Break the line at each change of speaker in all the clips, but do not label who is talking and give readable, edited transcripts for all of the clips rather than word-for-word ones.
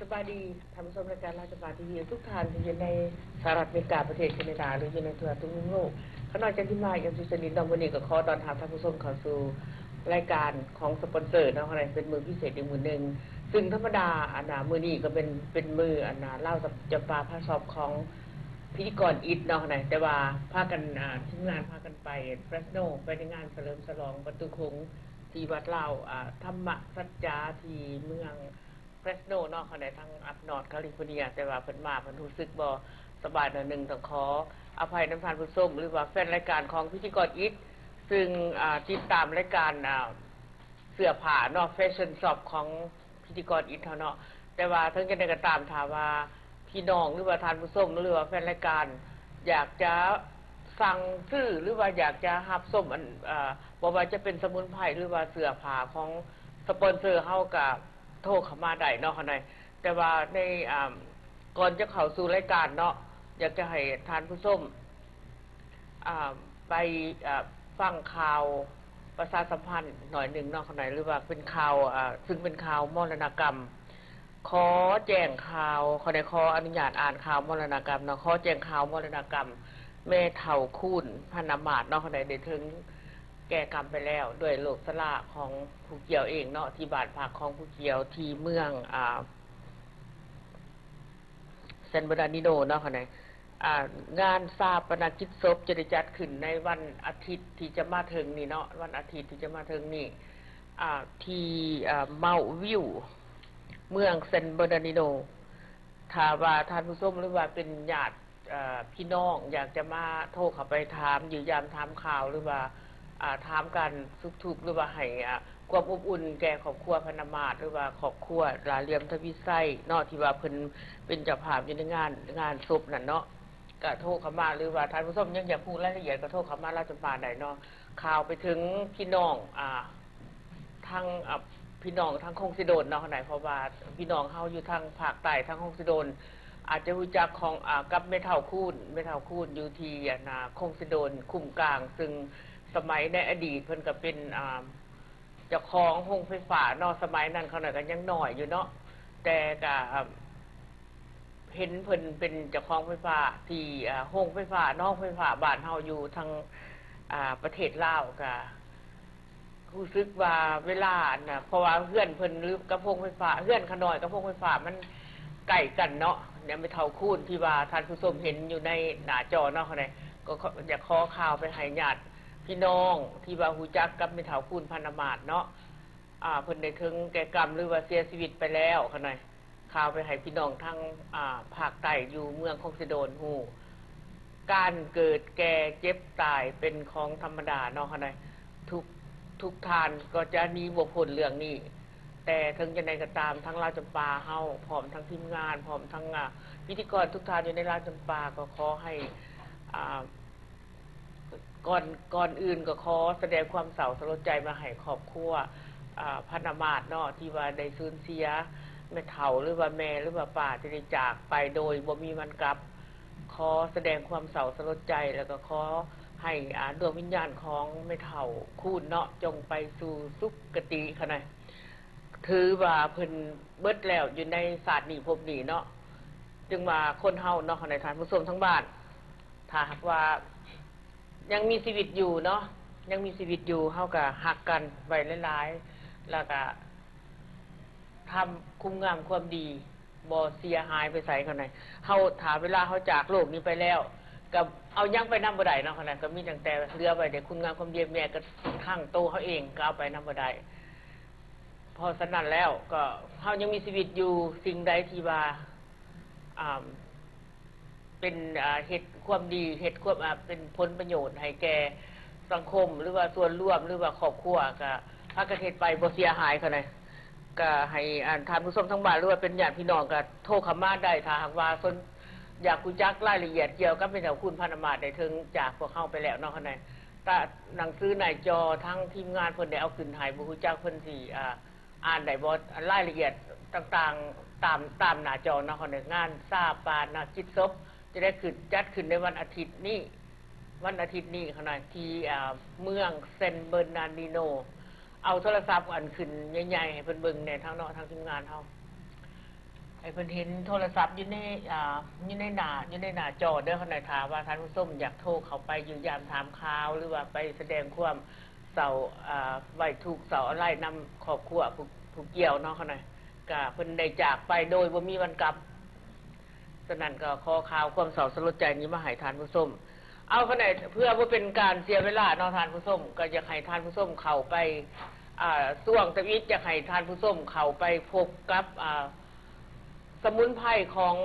สบายดีทำชมรายการราชบาลทีวีทุกท่านที่อยู่ในสหรัฐอเมริกาประเทศแคนาดาหรืออยู่ในทั่วทุกมุมโลกขณะจากที่มาอย่างสุสนิทดอมวันนี้ก็ขอตอนรับท่านผู้ชมเข้าสู่รายการของสปอนเซอร์เนาะอะไรเป็นมือพิเศษอีกมือหนึ่งซึ่งธรรมดามือนี้ก็เป็นมือเล่าจะปลาพาสอบของพิธีกรอิดเนาะไหนแต่ว่าพากันทีมงานพากันไปเฟรสโนไปในงานเฉลิมฉลองประตูคงที่วัดเล่าธรรมสัจจาที่เมืองเฟรสโนเนาะเขาในทางอัพนอร์ทแคลิฟอร์เนียแต่ว่าเพิ่นมาเพิ่นรู้สึกบ่สบายหน่อยนึงต้องขออภัยน้ำทานผู้ชมหรือว่าแฟนรายการของพิธีกรอิดซึ่งติดตามรายการเสื้อผ้าเนาะแฟชั่นช็อปของพิธีกรอิดเท่าเนาะแต่ว่าทั้งจะได้ก็ตามถามว่าพี่น้องหรือว่าทานผู้ชมหรือว่าแฟนรายการอยากจะสั่งซื้อหรือว่าอยากจะรับส้มบ่ว่าจะเป็นสมุนไพรหรือว่าเสื้อผ้าของสปอนเซอร์เฮากับโทรเข้ามาได้เนาะค่ะนายแต่ว่าในก่อนจะเข้าสู่รายการเนาะอยากจะให้ทานผู้ชมไปฟังข่าวประชาสัมพันธ์หน่อยหนึ่งเนาะค่ะนายหรือว่าเป็นข่าวซึ่งเป็นข่าวมรณกรรมขอแจ้งข่าวขออนุญาตอ่านข่าวมรณกรรมเนาะขอแจ้งข่าวมรณกรรมแม่เฒ่าคูนพนมาศเนาะค่ะนายได้ถึงแก่กรรมไปแล้วด้วยโรคชราของผู้เกี่ยวเองเนาะที่บ้านพักของผู้เกี่ยวที่เมืองเซนเบอร์นานิโนเนาะค่ะนายงานชาปนกิจศพจะได้จัดขึ้นในวันอาทิตย์ที่จะมาถึงนี่เนาะวันอาทิตย์ที่จะมาถึงนี่ที่เมาวิวเมืองเซนเบอร์นานิโนถ้าว่าท่านผู้ชมหรือว่าเป็นญาติพี่น้องอยากจะมาโทรเข้าไปถามยืนยันถามข่าวหรือว่าถามกันทุกๆหรือว่าให้ความอบอุ่นแก่ครอบครัวพนมาศหรือว่าครอบครัวลาเลียมทวิไสเนาะที่ว่าเพิ่นเป็นเจ้าภาพอยู่ในงานศพนั่นเนาะก็โทรเข้ามาหรือว่าท่านผู้ชมยังอยากพูดรายละเอียดก็โทรเข้ามาราชการได้เนาะข่าวไปถึงพี่น้องทางพี่น้องทางคงสิโดนเนาะไหนเพราะว่าพี่น้องเฮาอยู่ทางภาคใต้ทางคงสิโดนอาจจะรู้จักของกับแม่เฒ่าคูนอยู่ที่คงสิโดนคุ้มกลางซึ่งสมัยในอดีตเพิ่นก็เป็นเจ้าของโรงไฟฟ้าเนาะสมัยนั้นเขาน่ะก็ยังน้อยอยู่เนาะแต่ก็เห็นเพิ่นเป็นเจ้าของไฟฟ้าที่โรงไฟฟ้าน้องไฟฟ้าบ้านเฮาอยู่ทางประเทศลาวก็รู้สึกว่าเวลาเพราะว่าเพื่อนเพิ่นหรือกระพงไฟฟ้าเพื่อนขน้อยกระพงไฟฟ้ามันใกล้กันเนาะเนี่ยไม่เท่าคูนที่ว่าท่านผู้ชมเห็นอยู่ในหน้าจอเนาะเขาเนี่ยก็อยากขอข่าวไปให้ญาติพี่น้องที่ว่าฮู้จักกับไม่เท่าคูนพนมาศเนาะเพิ่นได้ถึงแก่กรรมหรือว่าเสียชีวิตไปแล้วเขาหน่อยข่าวไปให้พี่น้องทั้งภาคใต้อยู่เมืองคงสิโดนฮู้การเกิดแก่เจ็บตายเป็นของธรรมดาเนาะเขาหน่อยทุกทานก็จะมีบทผลเรื่องนี้แต่ถึงจะในก็ตามทั้งราชจำปาเฮาพร้อมทั้งทีมงานพร้อมทั้งพิธีกรทุกทานอยู่ในราชจำปาก็ขอให้ก่อนอื่นก็ขอแสดงความเศร้าสลดใจมาให้ครอบครัวพนมาศเนาะที่ว่าได้สูญเสียแม่เฒ่าหรือว่าแม่หรือว่าป้าที่ได้จากไปโดยบ่มีวันกลับขอแสดงความเศร้าสลดใจแล้วก็ขอให้ดวงวิญญาณของแม่เฒ่าคูนเนาะจงไปสู่สุคติค่ะนะถือว่าเพิ่นเบิดแล้วอยู่ในศาสตร์นี้ภพนี้เนาะจึงว่าคนเฮาเนาะในทานผู้ชมทั้งบ้านถ้าหากว่ายังมีชีวิตอยู่เนาะยังมีชีวิตอยู่เฮาก็ฮักกันไว้หลายๆแล้วก็ทำคุณงามความดีบ่เสียหายไปไสเขาไหนเฮาถ้าเวลาเฮาจากโลกนี้ไปแล้วกับเอายังไปนำบ่ได้เนาะขนาดก็มีตั้งแต่เรือไว้ได้คุณงามความดีแม่ก็ข้างโตเฮาเองก็เอาไปนำบ่ได้พอฉะนั้นแล้วก็เฮายังมีชีวิตอยู่สิ่งใดที่ว่าเป็นเฮ็ดความดีเฮ็ดความเป็นผลประโยชน์ให้แก่สังคมหรือว่าส่วนรวมหรือว่าครอบครัวก็พากันเฮ็ดไปบ่เสียหายเขานะก็ให้ท่านผู้ชมทั้งบ้านหรือว่าเป็นญาติพี่น้องก็โทรเข้ามาได้ถ้าหากว่าอยากรู้จักรายละเอียดเกี่ยวกับแม่เฒ่าคูนพนมาศได้ถึงจากพวกเฮาไปแล้วเนาะคั่นน่ะถ้าหนังสือในจอทั้งทีมงานเพิ่นได้เอาขึ้นให้บ่รู้จักเพิ่นสิอ่านได้บ่รายละเอียดต่างๆตามหน้าจอเนาะคั่นน่ะงานชาปนกิจศพจะได้จัดขึ้นในวันอาทิตย์นี้คั่นน่ะที่เมืองเซนเบอร์นาร์ดิโนเอาโทรศัพท์อันขึ้นใหญ่ๆให้เพิ่นเบิ่งในทางเนาะทางทีมงานเฮา ให้เพิ่นเห็นโทรศัพท์อยู่ในหน้าจอเด้อเขาหน่อยถามว่าท่านผู้ชมอยากโทรเข้าไปอยู่ยามถามข่าวหรือว่าไปแสดงความเศร้าไว้ทุกข์เศร้าอะไรนำครอบครัวผู้เกี่ยวเนาะเขาหน่อยก็เพิ่นได้จากไปโดยบ่มีวันกลับฉะนั้นก็ขอข่าวความเศร้าสลดใจนี้มาให้ท่านผู้ชมเอาเขาหน่อยเพื่อบ่เป็นการเสียเวลาเนาะท่านผู้ชมก็อยากให้ท่านผู้ชมเข้าไปช่วงตะวิทย์อยากให้ท่านผู้ชมเข้าไปพบกับสมุนไพรของ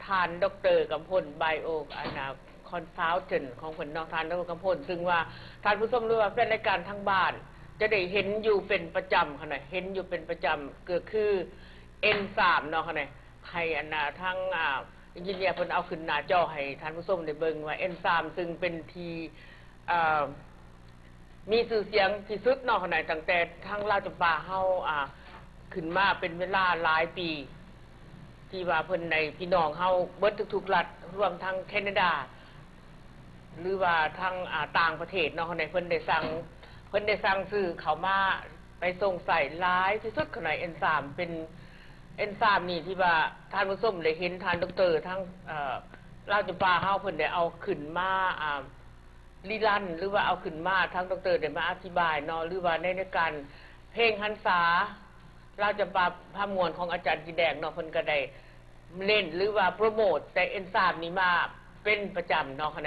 ทานดร.กำพลไบโอคอนซัลเทนต์ของผลน้องทานดร.กำพลซึ่งว่าทานผู้ชมหรือว่าแฟนรายการทางบ้านจะได้เห็นอยู่เป็นประจำค่ะหน่อยเห็นอยู่เป็นประจำก็คือN3เนาะค่ะหน่อยให้ทั้งอินจิเนียร์เพิ่นเอาขึ้นหน้าจอให้ท่านผู้ชมได้เบิ่งว่าN3ซึ่งเป็นที่มีชื่อเสียงที่สุดเนาะค่ะหน่อยตั้งแต่ทางราชบัณฑิตเฮาขึ้นมาเป็นเวลาหลายปีที่ว่าเพิ่นในพี่น้องเฮาเบิดทุกๆรัฐรวมทั้งแคนาดาหรือว่าทั้งต่างประเทศเนาะในเพิ่นได้สั่งซื้อเข้ามาไปส่งใส่หลายที่สุดขนาดN3เป็นN3นี่ที่ว่าท่านผู้ชมได้เห็นท่านดร.ทั้งราชบัณฑิตเฮาเพิ่นได้เอาขึ้นมาลีลันหรือว่าเอาขึ้นมาทั้งดร.ได้มาอธิบายเนาะหรือว่าในการเพลงหันษาเราจะพามวลของอาจารย์จีแดงเนาะเพิ่นก็ได้เล่นหรือว่าโปรโมทแต่N3นี้มาเป็นประจำเนาะเขา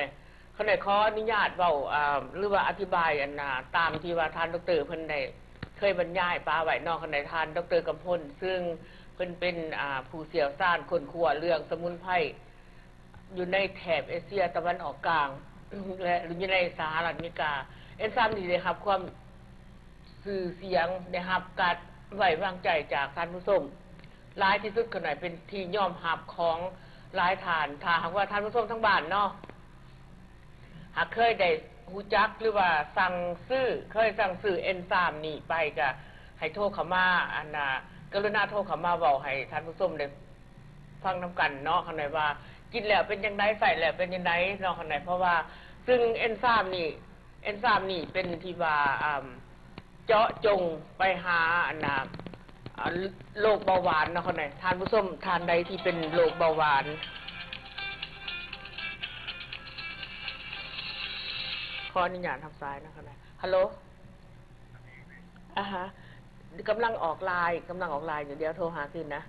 ได้ขออนุญาตเว้าหรือว่าอธิบายตามที่ว่าท่านดร.เพิ่นได้เคยบรรยายปาไว้เนาะเขาได้ท่านดร.กำพลซึ่งเพิ่นเป็นผู้เชี่ยวชาญคนครัวเรื่องสมุนไพรอยู่ในแถบเอเชียตะวันออกกลางและอยู่ในสหรัฐอเมริกาN3นี่ได้รับความสื่อเสียงได้รับการไว้วางใจจากท่านผู้ชมหลายที่สุดขนาดเป็นที่ยอมรับของหลายท่านถ้าหากว่าท่านผู้ชมทั้งบ้านเนาะหากเคยได้ฮู้จักหรือว่าเคยสั่งซื้อN3นี่ไปก็ให้โทรเข้ามากรุณาโทรเข้ามาเว้าให้ท่านผู้ชมได้ฟังนำกันเนาะคั่นว่ากินแล้วเป็นจังได๋ใส่แล้วเป็นจังได๋เนาะคั่นเพราะว่าซึ่งN3นี่เป็นที่ว่าเจาะจงไปหาโรคเบาหวานนะคนไหนทานผู้ชมทานใดที่เป็นโรคเบาหวานขออนุญาตทางซ้ายนะคนไหนฮัลโหลฮะกำลังออกไลน์อยู่เดี๋ยวโทรหาคืนนะ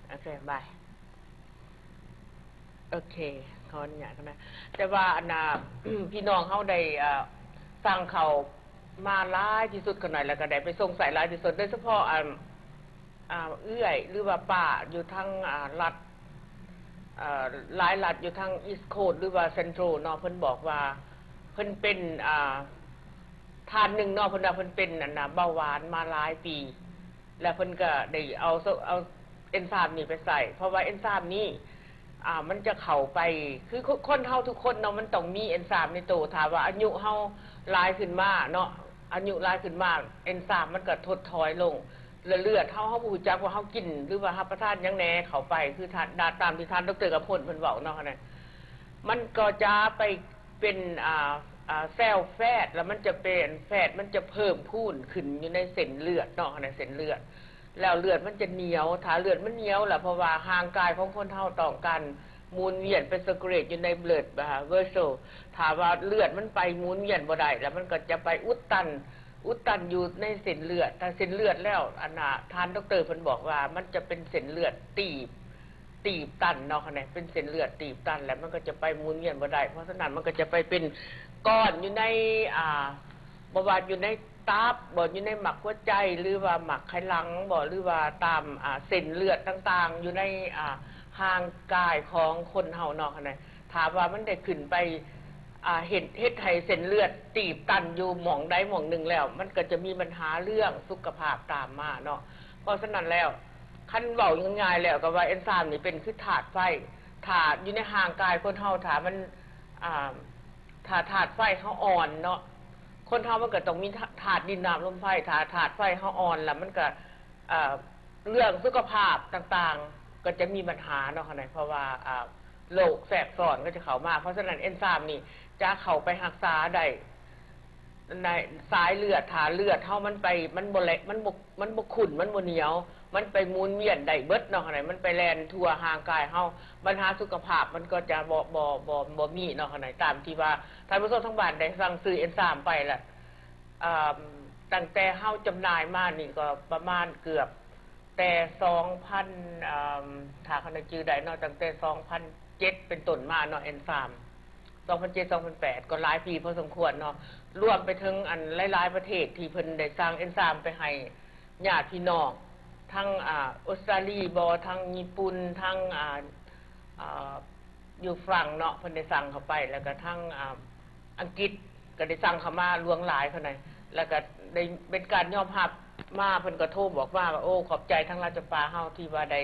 โอเคบายโอเคขออนุญาตนะแต่ว่าพี่น้องเขาได้สั่งเขามาหลายที่สุดกันหน่อยแล้วก็ได้ไปส่งใส่หลายที่สุดโดยเฉพาะเอื้อยหรือว่าป่าอยู่ทั้งรัฐหลายรัฐอยู่ทั้งอีสต์โคสต์หรือว่าเซ็นทรัลเนาะเพิ่นบอกว่าเพิ่นเป็นทานหนึ่งเนาะเพิ่นว่าเพิ่นเป็นเบาหวานมาหลายปีแล้วเพิ่นก็ได้เอาN3นี่ไปใส่เพราะว่าN3นี่มันจะเข้าไปคือคนเฮาทุกคนเนาะมันต้องมีN3ในตัวถ้าว่าอายุเฮาหลายขึ้นมาเนาะอายุหลายขึ้นมาN3มันก็ถดถอยลงเลือดเฮาบ่รู้จักว่าเฮากินหรือว่ารับประทานหยังแหน่เข้าไปคือท่านตามที่ท่านดร.กำพลเพิ่นเว้าเนาะนั่นมันก็จะไปเป็นเซลล์แฟตแล้วมันจะเป็นแฟตมันจะเพิ่มพูนขึ้นอยู่ในเส้นเลือดเนาะในเส้นเลือดแล้วเลือดมันจะเหนียวถ้าเลือดมันเหนียวล่ะเพราะว่าห่างกายของคนเฮาต้องกันมูลเวียนเป็นสเกเรตอยู่ในเลือดเวอร์โซถ้าว่าเลือดมันไปมูลเวียนบ่ได้แล้วมันก็จะไปอุดตันอยู่ในเส้นเลือดถ้าเส้นเลือดแล้วท่านดร.เพิ่นบอกว่ามันจะเป็นเส้นเลือดตีบตันเนาะค่ะเป็นเส้นเลือดตีบตันแล้วมันก็จะไปมูลเวียนบ่ได้เพราะฉะนั้นมันก็จะไปเป็นก้อนอยู่ในบ่ว่าอยู่ในตับบ่อยู่ในหมักหัวใจหรือว่าหมักไขหลังบ่หรือว่าตามเส้นเลือดต่างๆอยู่ในห่างกายของคนเฮาเนาะค่ะถามว่ามันได้ขึ้นไปเฮ็ดให้เส้นเลือดตีบตันอยู่หม่องใดหม่องหนึ่งแล้วมันก็จะมีปัญหาเรื่องสุขภาพตามมาเนาะเพราะฉะนั้นแล้วคันเว้าง่ายๆแล้วก็ว่าN3นี่เป็นคือธาตุไฟธาตุอยู่ในห่างกายคนเฮาถ้ามันถ้าธาตุไฟเฮาอ่อนเนาะคนเฮามันก็ต้องมีธาตุดินน้ำลมไฟถ้าธาตุไฟเฮาอ่อนแล้วมันก็เรื่องสุขภาพต่างๆก็จะมีปัญหาเนาะค่ะเพราะว่าโรคแทรกซ้อนก็จะเข้ามาเพราะฉะนั้นN3นี่จะเข้าไปรักษาได้ ในสายเลือดถาเลือดเฮามันไปมันบ่แลมันบ่ขุ่นมันบ่เหนียวมันไปหมุนเวียนได้เบิดเนาะคั่นน่ะมันไปแล่นทั่วร่างกายเฮาปัญหาสุขภาพมันก็จะบ่มีเนาะคั่นน่ะตามที่ว่าท่านผู้ชมทั้งบ้านได้สั่งซื้อเอนไซม์ไปล่ะตั้งแต่เฮาจำหน่ายมานี่ก็ประมาณเกือบแต่2,000ถ้าคันจื้อได้เนาะตั้งแต่2007เป็นต้นมาเนาะเอนไซม์2007 2008ก็หลายปีพอสมควรเนาะรวมไปถึงอันหลายๆประเทศที่เพิ่นได้สร้างเอนไซม์ไปให้ญาติพี่น้องทั้งออสเตรเลียบ่ทั้งญี่ปุ่นทั้งอยู่ฝรั่งเนาะเพิ่นได้สั่งเข้าไปแล้วก็ทั้งอังกฤษก็ได้สั่งเข้ามาลวงหลายเพิ่นน่ะแล้วก็ได้เป็นการยอมรับมาเพิ่นก็โทรบอกว่าโอ้ขอบใจทั้งราชปาเฮาที่ว่าได้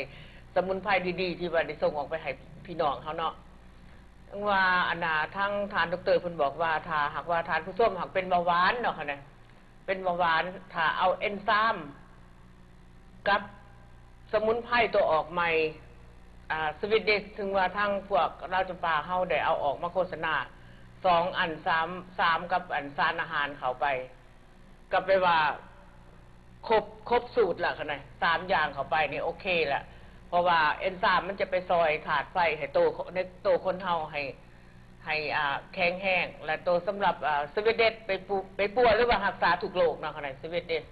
สมุนไพรดีๆที่ว่าได้ส่งออกไปให้พี่น้องเฮาเนาะว่าอันน่ะทั้งทานดรเพิ่นบอกว่าถ้าหากว่าทานผู้ส้มหากเป็นเบาหวานเนาะค่ะนะเป็นเบาหวานถ้าเอาเอนไซม์กับสมุนไพรตัวออกใหม่สวีเดนถึงว่าทั้งพวกราชปาเฮาได้เอาออกมาโฆษณา2อัน3กับอันสารอาหารเข้าไปก็ไปว่าครบสูตรละค่ะนะ3อย่างเข้าไปนี่โอเคละเพราะว่าเอนไซม์มันจะไปซอยถาดไฟให้โตคนเฮาให้แข็งแห้งและโตสำหรับสวีเดนไปป่วยหรือว่ารักษาทุกโรคเนาะค่ะนะสวีเดน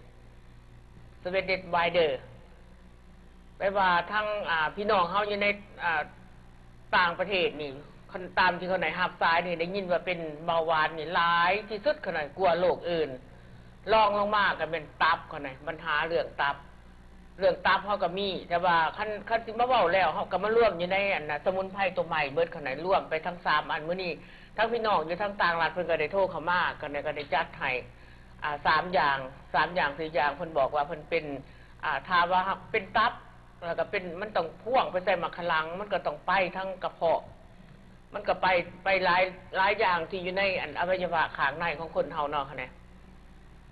ไวเดอร์ไปว่าทั้งพี่น้องเฮาอยู่ในต่างประเทศนี่คนตามที่เขาไหนหับซ้ายนี่ได้ยินว่าเป็นเบาหวานนี่หลายที่สุดขนาดกลัวโรคอื่นลองลงมาก็เป็นตับเขาไหนปัญหาเรื่องตับเขาก็มีแต่ว่าคันสิมาเว้าแล้วเขาก็มาร่วมอยู่ในอันน่ะสมุนไพรตัวใหม่เบิดเขาไหนร่วมไปทั้ง3อันมื้อนี้ทั้งพี่น้องอยู่ทั้งต่างรัฐเพิ่นก็ได้โทรเข้ามาก็ได้จัดให้3อย่าง4อย่างเพิ่นบอกว่าเพิ่นเป็นถ้าว่าเป็นตับแล้วก็เป็นมันต้องพ่วงไปใส่มะขลังมันก็ต้องไปทั้งกระเพาะมันก็ไปหลายอย่างที่อยู่ในอันอวัยวะข้างในของคนเฮาเนาะค่ะเนี่ย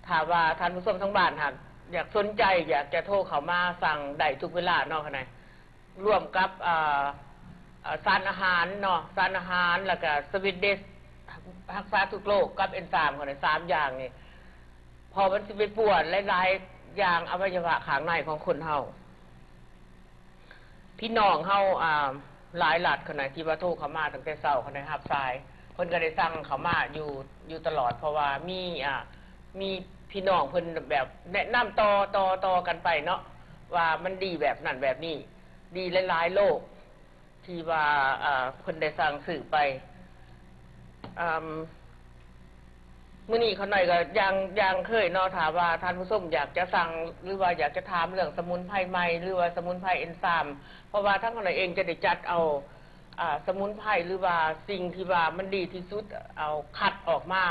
ถ้าว่าท่านผู้ชมทั้งบ้านหากอยากสนใจอยากจะโทรเข้ามาสั่งได้ทุกเวลาเนาะค่ะเนี่ยร่วมกับสารอาหารเนาะสารอาหารแล้วก็สวีเดนรักษาทุกโรคกับเอนไซม์ค่ะเนี่ย3อย่างนี่พอมันสิไปปวดหลายๆอย่างอวัยวะข้างในของคนเฮาพี่น้องเฮาหลายหลัดขนาดที่ว่าโทรเข้ามาตั้งแต่เช้าเขาได้รับสายเพิ่นก็ได้สั่งเข้ามาอยู่ตลอดเพราะว่ามีพี่น้องเพิ่นแบบแนะนำต่อกันไปเนาะว่ามันดีแบบนั้นแบบนี้ดีหลายๆโลกที่ว่าเพิ่นได้สั่งสื่อไปมื้อนี้เขาหน่อยก็ยังเคยเนาะถามว่าท่านผู้ชมอยากจะสั่งหรือว่าอยากจะถามเรื่องสมุนไพรใหม่หรือว่าสมุนไพรเอนไซม์เพราะว่าทั้งเขาหน่อยเองจะได้จัดเอาสมุนไพรหรือว่าสิ่งที่ว่ามันดีที่สุดเอาคัดออกมา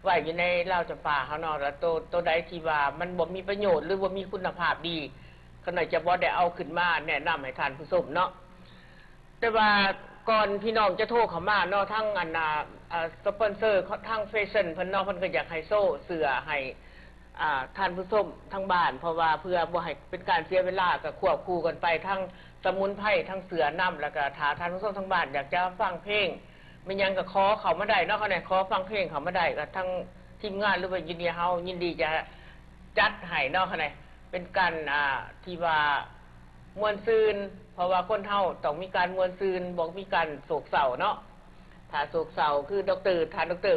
ไว้อยู่ในเหล้าจำปาเฮาเนาะแล้วตัวใดที่ว่ามันบ่มีประโยชน์หรือบ่มีคุณภาพดีเขาหน่อยจะบ่ได้เอาขึ้นมาแนะนำให้ท่านผู้ชมเนาะแต่ว่าก่อนพี่น้องจะโทรเข้ามาเนาะทั้งสปอนเซอร์ทั้งแฟชั่นเพิ่นเนาะเพิ่นก็อยากให้โซ่เสื้อให้ท่านผู้ชมทั้งบ้านเพราะว่าเพื่อบ่ให้เป็นการเสียเวลาก็ควบคู่กันไปทั้งสมุนไพรทั้งเสื้อนำแล้วก็ถ้าท่านผู้ชมทั้งบ้านอยากจะฟังเพลงมันยังก็ขอเข้ามาได้เนาะเขาเนี่ยขอฟังเพลงเข้ามาได้ก็ทั้งทีมงานหรือว่ายินดีเฮายินดีจะจัดให้เนาะเขาเนี่ยเป็นการที่ว่ามวลซืนเพราะว่าคนเฮาต้องมีการมวลซืนบ่มีการโศกเศร้าเนาะถ้าโศกเศร้าคือดร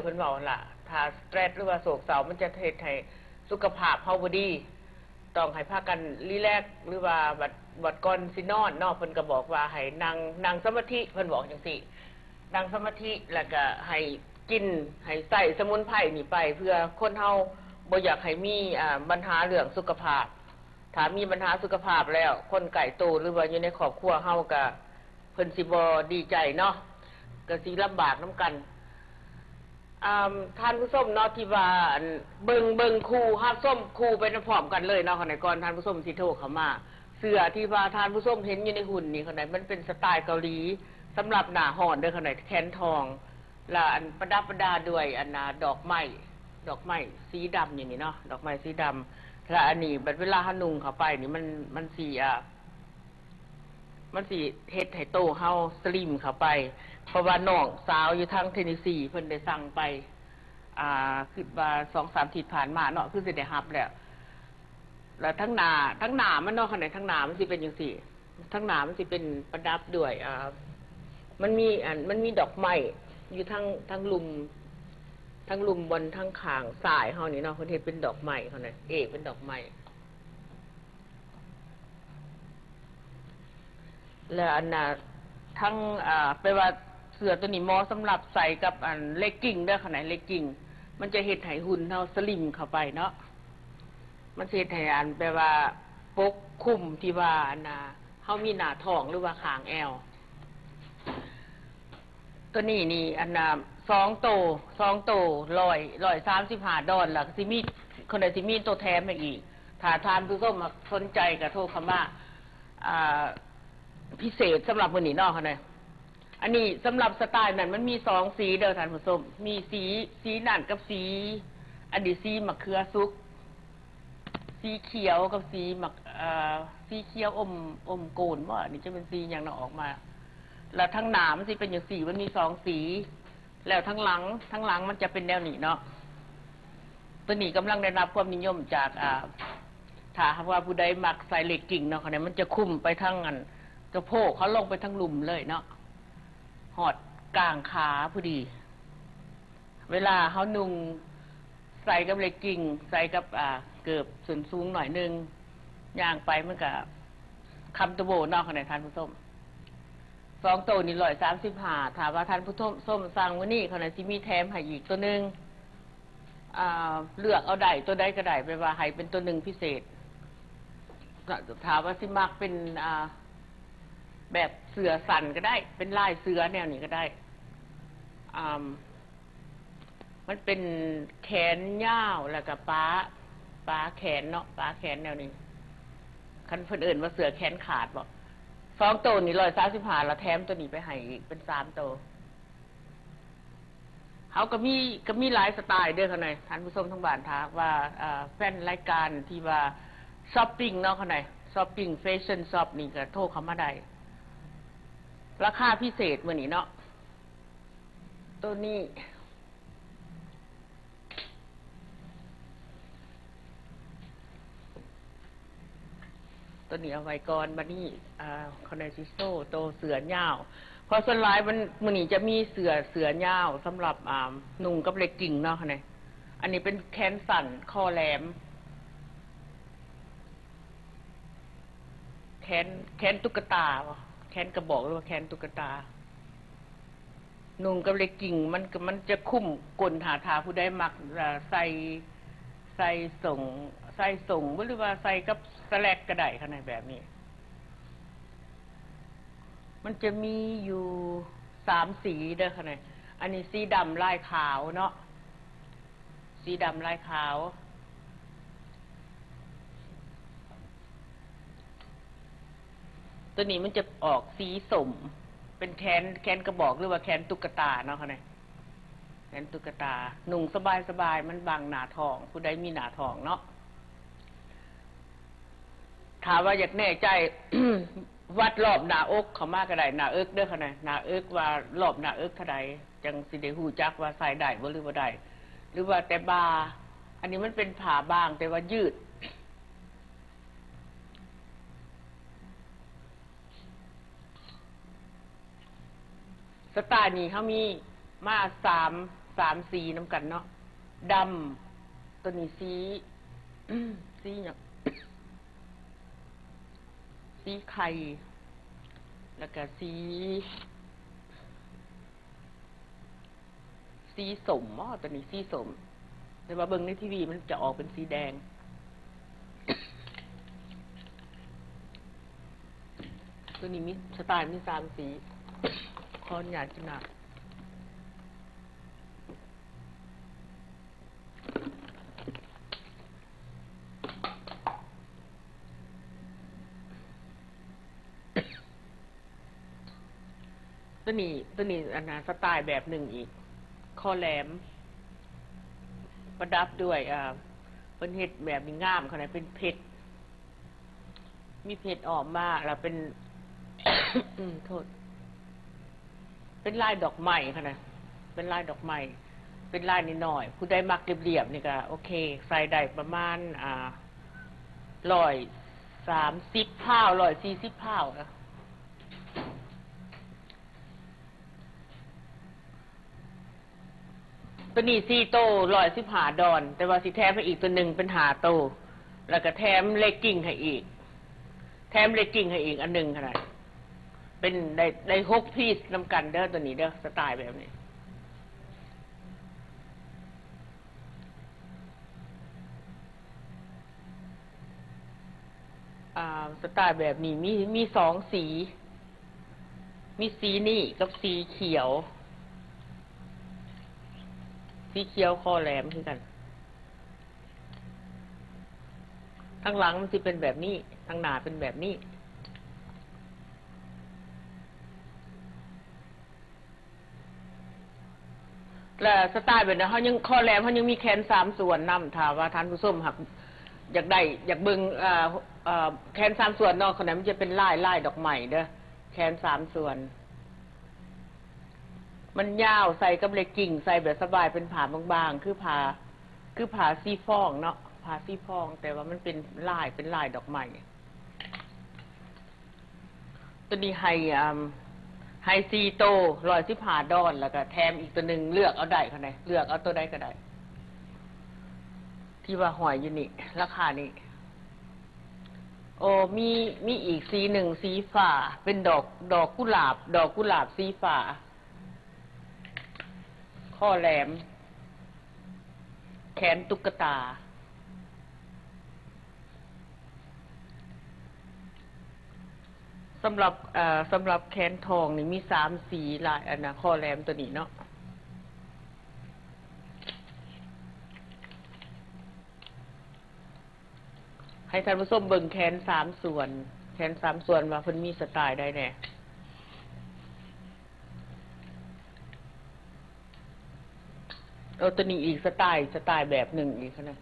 เพิ่นเว้าล่ะถ้าสเตรสหรือว่าโศกเศร้ามันจะเฮ็ดให้สุขภาพเฮาบ่ดีต้องให้พากันรีแลกซ์หรือว่าบัดก่อนสินอนเนาะเพิ่นก็บอกว่าให้นั่งสมาธิเพิ่นบอกจังซี่นั่งสมาธิแล้วก็ให้กินให้ใส่สมุนไพรนี่ไปเพื่อคนเฮาบ่อยากให้มีปัญหาเรื่องสุขภาพถ้ามีปัญหาสุขภาพแล้วคนไก่โตหรือว่าอยู่ในครอบครัวเฮาก็เพิ่นสิบ่ดีใจเนาะก็สิลำบากนำกันท่านผู้ชมเนาะที่ว่าเบิ่งคู่ฮับส้มคู่ไปพร้อมกันเลยเนาะคนไหนก่อนท่านผู้ชมสิโทรเข้ามาเสื้อที่ว่าท่านผู้ชมเห็นอยู่ในหุ่นนี่คนไหนมันเป็นสไตล์เกาหลีสำหรับหน้าฮ้อนเด้อคนไหนแขนทองแล้วประดับประดาด้วยดอกไม้สีดำอย่างนี้เนาะดอกไม้สีดำแล้วอันนี้บัดเวลานุ่งเข้าไปนี่มันสีเฮ็ดให้โตเฮาสลิมเข้าไปเพราะว่าน้องสาวอยู่ทางเทนเนสซีเพิ่นได้สั่งไป คิดว่า2-3 อาทิตย์ผ่านมาเนาะคือสิได้รับแล้วทั้งหน้ามันเนาะข้างในทั้งหน้ามันสิเป็นจังซี่ทั้งหน้ามันสิเป็นประดับด้วยมันมีดอกไม้อยู่ทั้งลุมบนทั้งข้างซ้ายเฮานี่เนาะเพิ่นเฮ็ดเป็นดอกไม้เฮาน่ะเป็นดอกไม้แล้วอันน่ะทั้งแปลว่าเสื้อตัวนี้เหมาะสำหรับใส่กับเลกกิ้งเด้อข้างในเลกกิ้งมันจะเฮ็ดให้หุ่นเฮาสลิมเข้าไปเนาะมันสิเฮ็ดให้แปลว่าปกคลุมที่ว่าเฮามีหน้าท้องหรือว่าข้างแอวตัวนี้นี่2 โต$135แล้วสิมีคนใดสิมีตัวแถมมาอีกถ้าทานผู้ชมสนใจก็โทรเข้ามาพิเศษสำหรับมื้อนี้เนาะค่ะเนี่ยอันนี้สำหรับสไตล์นั้นมันมี2สีเด้อท่านผู้ชมมีสีนั่นกับสีอันนี้สีมะเขือสุกสีเขียวกับสีเขียวอมโกนบ่นี่จะเป็นสีหยังเนาะออกมาแล้วทั้งหน้ามันสิเป็นอย่างสีมันมี2สีแล้วทั้งหลังมันจะเป็นแนวนี้เนาะตัวนี้กำลังได้รับความนิยมจากถ้าว่าผู้ใดมักใส่เลกกิ้งเนาะค่ะเนี่ยมันจะคุ้มไปทั้งกระโพกเขาลงไปทั้งลุมเลยเนาะหอดกลางขาพอดีเวลาเขานุ่งใส่กับเลกกิ้งใส่กับเกือบส่วนสูงหน่อยนึงย่างไปมันก็คำตะโบเนาะค่ะเนี่ยท่านผู้ชม2 โตนี่135ถ้าว่าท่านผู้ชมสั่งวันนี้เขาน่ะสิมีแถมให้อีกตัวนึงเลือกเอาได้ตัวใดก็ได้ไปว่าให้เป็นตัวหนึ่งพิเศษถามว่าสิมักเป็นแบบเสือสั่นก็ได้เป็นลายเสือแนวนี้ก็ได้มันเป็นแขนยาวแล้วก็ป้าแขนเนาะป้าแขนแนวนี้คันเพิ่นเอิ้นว่าเสือแขนขาดบ่2 โตนี่135แล้วแถมตัวนี้ไปให้อีกเป็น3 โตเขาก็มีหลายสไตล์เด้อค่ะหน่อยท่านผู้ชมทั้งบ้านทักว่าแฟนรายการที่ว่าช้อปปิ้งเนาะค่ะหน่อยช้อปปิ้งแฟชั่นช็อปนี่ก็โทรเข้ามาได้ราคาพิเศษมื้อนี้เนาะตัวนี้เอาไว้ก่อนบัดนี้คอนเนซิโซโตเสือยาวพอส่วนหลายมันมื้อนี้จะมีเสือยาวสำหรับนุ่งกับเลกกิ้งเนาะค่ะเนี่ยอันนี้เป็นแขนสั้นคอแหลมแขนตุ๊กตาแขนกระบอกหรือว่าแขนตุ๊กตานุ่งกับเลกกิ้งมันจะคุ้มก้นหาทาผู้ใดมักใส่ส่งหรือว่าใส่กับสแลกก็ได้ค่ะในแบบนี้มันจะมีอยู่3 สีเด้อค่ะเนี่ยอันนี้สีดำลายขาวเนาะสีดำลายขาวตัวนี้มันจะออกสีส้มเป็นแขนกระบอกหรือว่าแขนตุ๊กตาเนาะค่ะเนี่ยแขนตุ๊กตานุ่งสบายมันบังหน้าท้องผู้ใดมีหน้าท้องเนาะถามว่าอยากแน่ใจ วัดรอบหน้าอกเขามากก็ได้หน้าอกเด้อค่ะหน้าอกว่ารอบหน้าอกเท่าใดจังสิได้ฮู้จักว่าใส่ได้บ่หรือบ่ได้หรือว่าแต่บ่าอันนี้มันเป็นผ้าบางแต่ว่ายืดสไตล์นี้เขามีมา3 สีน้ำกันเนาะดำตัวนี้สีเนี่ยสีไข่แล้วก็สีสมตัวนี้สีสมแต่ว่าเบิ่งในทีวีมันจะออกเป็นสีแดงตัวนี้มีสไตล์มี3 สีคอนอยากกินอ่ะตัวนี้สไตล์แบบหนึ่งอีกคอแหลมประดับด้วยเป็นเห็ดแบบมีง่ามขนาดเป็นเพชรมีเพชรออกมาแล้วเป็น โทษเป็นลายดอกไม้ค่ะนะเป็นลายดอกไม้ เป็นลายนิดหน่อยผู้ได้มักเรียบๆนี่ก็โอเคใส่ได้ประมาณ130 ผ้า140 ผ้านะตัวนี้4 โต115 ดอนแต่ว่าสิแถมให้อีกตัวหนึ่งเป็น5 โตแล้วก็แถมเลกกิ้งให้อีกอันหนึ่งขนาดเป็นได้6 พีซนำกันเด้อตัวนี้เด้อสไตล์แบบนี้สไตล์แบบนี้มี2 สีมีสีนี่กับสีเขียวคอแหลมคือกันทั้งหลังมันจะเป็นแบบนี้ทั้งหน้าเป็นแบบนี้และสไตล์แบบนี้เขายังคอแหลมเขายังมีแขน3 ส่วนนำถามว่าท่านผู้ชมหักอยากเบิ่งแขน3 ส่วนนอกคนนั้นมันจะเป็นลายดอกไม้เด้อแขน3 ส่วนมันยาวใส่กับเลกกิ้งใส่แบบสบายเป็นผ้าบางๆคือผ้าซีฟองเนาะผ้าซีฟองแต่ว่ามันเป็นลายดอกไม้ตัวนี้ไฮซีโต115 ดอนแล้วก็แถมอีกตัวหนึ่งเลือกเอาได้ค่ะเลือกเอาตัวใดก็ได้ที่ว่าหอยอยู่นี่ราคานี้โอ้มีอีกสีหนึ่งสีฟ้าเป็นดอกกุหลาบสีฟ้าข้อแหลมแขนตุ๊กตาสำหรับแขนทองนี่มี3 สีลายอันนะข้อแหลมตัวนี้เนาะให้ท่านผู้ชมเบิ่งแขน3 ส่วนว่าเพิ่นมีสไตล์ได้แน่ตัวนี้อีกสไตล์แบบหนึ่งอีกนะ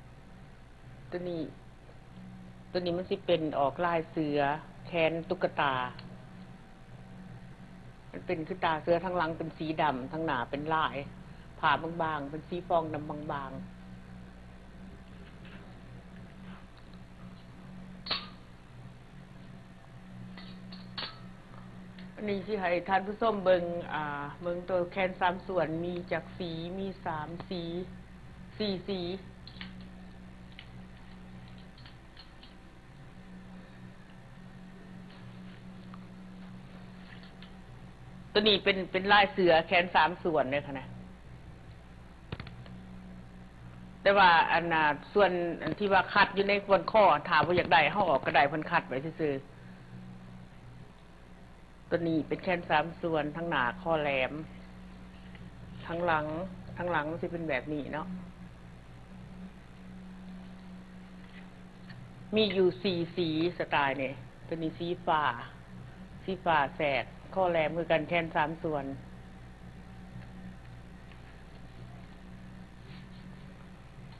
ตัวนี้มันสิเป็นออกลายเสือแขนตุ๊กตามันเป็นคือตาเสือทั้งหลังเป็นสีดำทั้งหน้าเป็นลายผ่าบางๆเป็นสีฟองดำบางๆอันนี้สิให้ท่านผู้ชมเบิ่งตัวแขน3 ส่วนมีจากสีมี3 สี4 สีตัวนี้เป็นลายเสือแขน3 ส่วนเลยค่ะนะแต่ว่าอันส่วนที่ว่าคัดอยู่ในคนข้อถามว่าอยากได้เขาออกกระไดพันคัดไว้ซื่อตัวนี้เป็นแขน3 ส่วนทั้งหน้าข้อแหลมทั้งหลังมันจะเป็นแบบนี้เนาะมีอยู่4 สีสไตล์เนี่ยตัวนี้สีฟ้าแสกข้อแหลมคือกันแขน3 ส่วน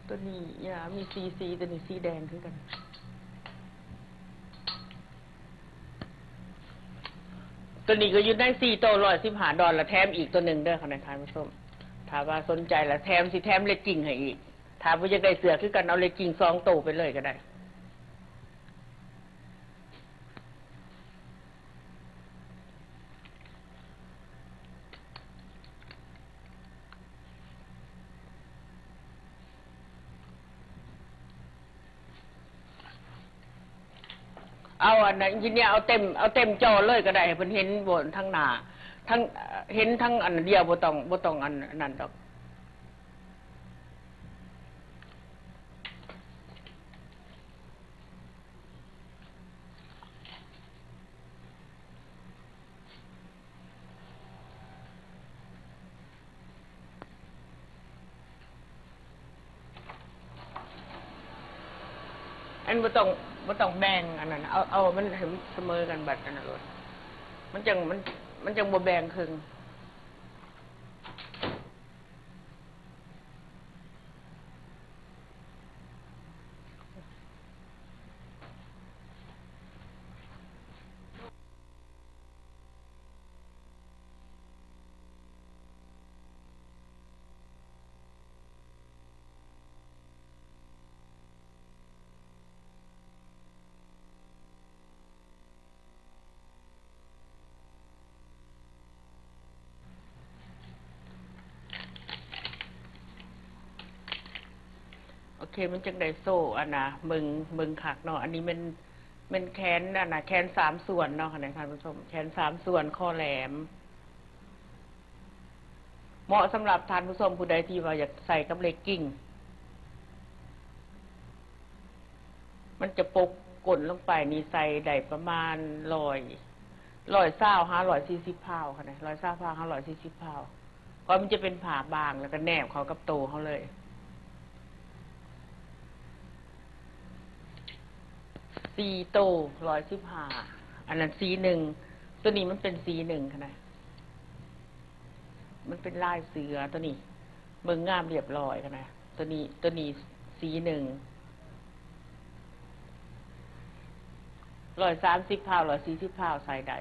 ตัวนี้มีสีตัวนี้สีแดงคือกันตัวนี้ก็อยู่ได้4 โต115 ดอนแล้วแถมอีกตัวหนึ่งเด้อค่ะท่านผู้ชมถ้าว่าสนใจแล้วแถมเลกกิ้งให้อีกถ้าว่าอยากได้เสื้อคือกันเอาเลกกิ้ง2 โตไปเลยก็ได้เอาอันนั้นทีนี้เอาเต็มจอเลยก็ได้เพิ่นเห็นบนทั้งหน้าทั้งเห็นทั้งอันเดียวบ่ต้องอันนั้นดอกอันบ่ต้องแบ่งอันนั้นเอามันให้มันเสมอกันบัดอันนั้นโลดมันจังบ่แบ่งครึ่ง เคมันจังได้โซ่อันนะเบิ่งคักเนาะอันนี้มันแขนอันนะแขน3 ส่วนเนาะค่ะท่านผู้ชมแขน3 ส่วนคอแหลมเหมาะสำหรับท่านผู้ชมผู้ใดที่ว่าอยากใส่กับเลกกิ้งมันจะปกก้นลงไปนี่ใส่ได้ประมาณ120-140 พาวค่ะนะ120 พาว140 พาวเพราะมันจะเป็นผ่าบางแล้วก็แนบเขากับโตเขาเลย4 โต115อันนั้นC1ตัวนี้มันเป็นC1ค่ะนะมันเป็นลายเสือตัวนี้เบิ่งงามเรียบร้อยค่ะนะตัวนี้C1 130 พาว140 พาวใส่ได้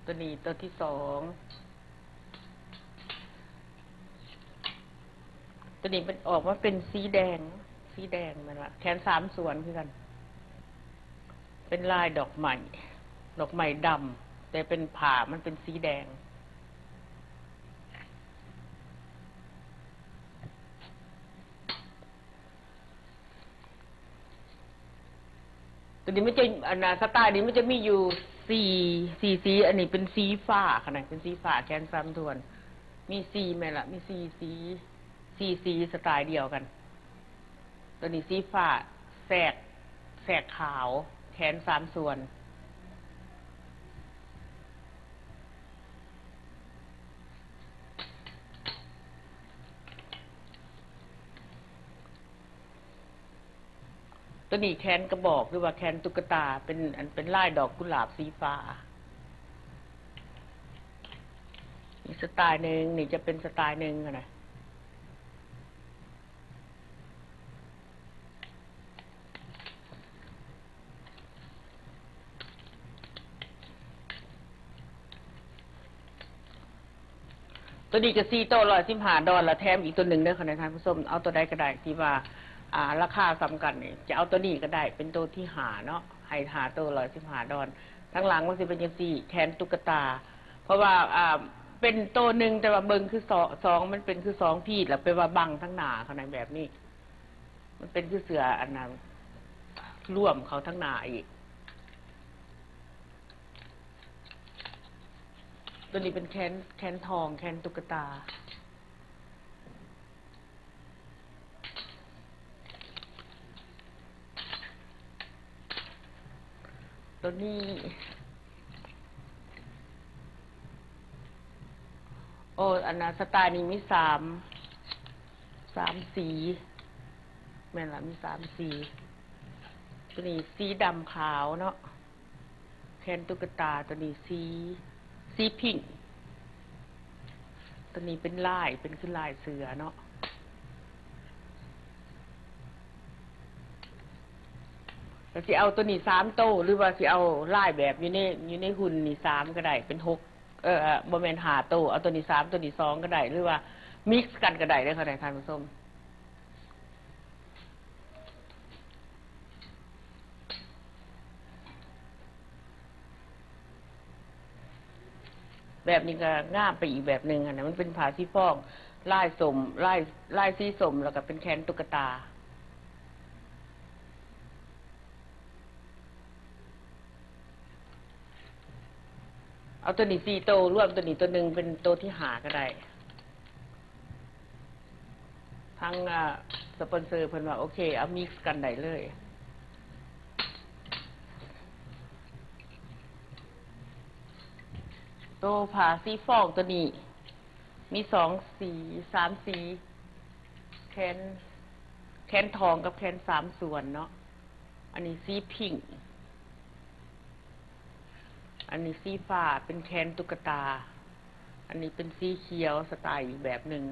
ตัวนี้ตัวที่2ตัวนี้เป็นออกมาเป็นสีแดงมันละแขน3 ส่วนคือกันเป็นลายดอกไม้ดำแต่เป็นผ่ามันเป็นสีแดงตัวนี้มันจะอันนาสไตล์นี้มันจะมีอยู่4สีอันนี้เป็นสีฟ้าขนาดเป็นสีฟ้าแขน3 ส่วนมี4แม่ละมี4 สีสไตล์เดียวกันตัวนี้สีฟ้าแสกขาวแขน3 ส่วนตัวนี้แขนกระบอกหรือว่าแขนตุ๊กตาเป็นลายดอกกุหลาบสีฟ้าอีกสไตล์หนึ่งนี่จะเป็นสไตล์หนึ่งนะตัวนี้ก็4 โต$115แล้วแถมอีกตัวหนึ่งเด้อค่ะท่านผู้ชมเอาตัวใดก็ได้ที่ว่าราคาสำคัญนี่จะเอาตัวนี้ก็ได้เป็นตัวที่หาเนาะให้หาตัว$115ทั้งหลังมันจะเป็นยังสี่แขนตุ๊กตาเพราะว่าเป็นตัวหนึ่งแต่ว่าเบิ่งคือสองมันเป็นคือ2 พีดแล้วเป็นว่าบังทั้งหน้าเขาในแบบนี้มันเป็นคือเสืออันนั้นร่วมเขาทั้งหน้าอีกตัวนี้เป็นแขนทองแขนตุ๊กตาตัวนี้อันนั้นสไตล์นี้มี3 สีแม่นละมี3 สีตัวนี้สีดำขาวเนาะแขนตุ๊กตาตัวนี้สีพิงค์ตัวนี้เป็นลายเป็นคือลายเสือเนาะแล้วสิเอาตัวนี้3 โตหรือว่าสิเอาลายแบบอยู่ในหุ่นนี่3ก็ได้เป็น6บ่แม่น5 โตเอาตัวนี้3ตัวนี้2ก็ได้หรือว่ามิกซ์กันก็ได้เด้อค่ะท่านผู้ชมแบบนี้ก็งามไปอีกแบบหนึ่งนะมันเป็นผ้าสีฟองลายสมลายสีสมแล้วก็เป็นแขนตุ๊กตาเอาตัวนี้4 โตรวมตัวนี้ตัวหนึ่งเป็นโตที่หาก็ได้ทั้งสปอนเซอร์เพิ่นว่าโอเคเอามิกซ์กันได้เลยโตผ้าสีฟองตัวนี้มี2 สี3 สีแขนทองกับแขน3 ส่วนเนาะอันนี้สีพิงค์อันนี้สีฟ้าเป็นแขนตุ๊กตาอันนี้เป็นสีเขียวสไตล์อีกแบบหนึ่ง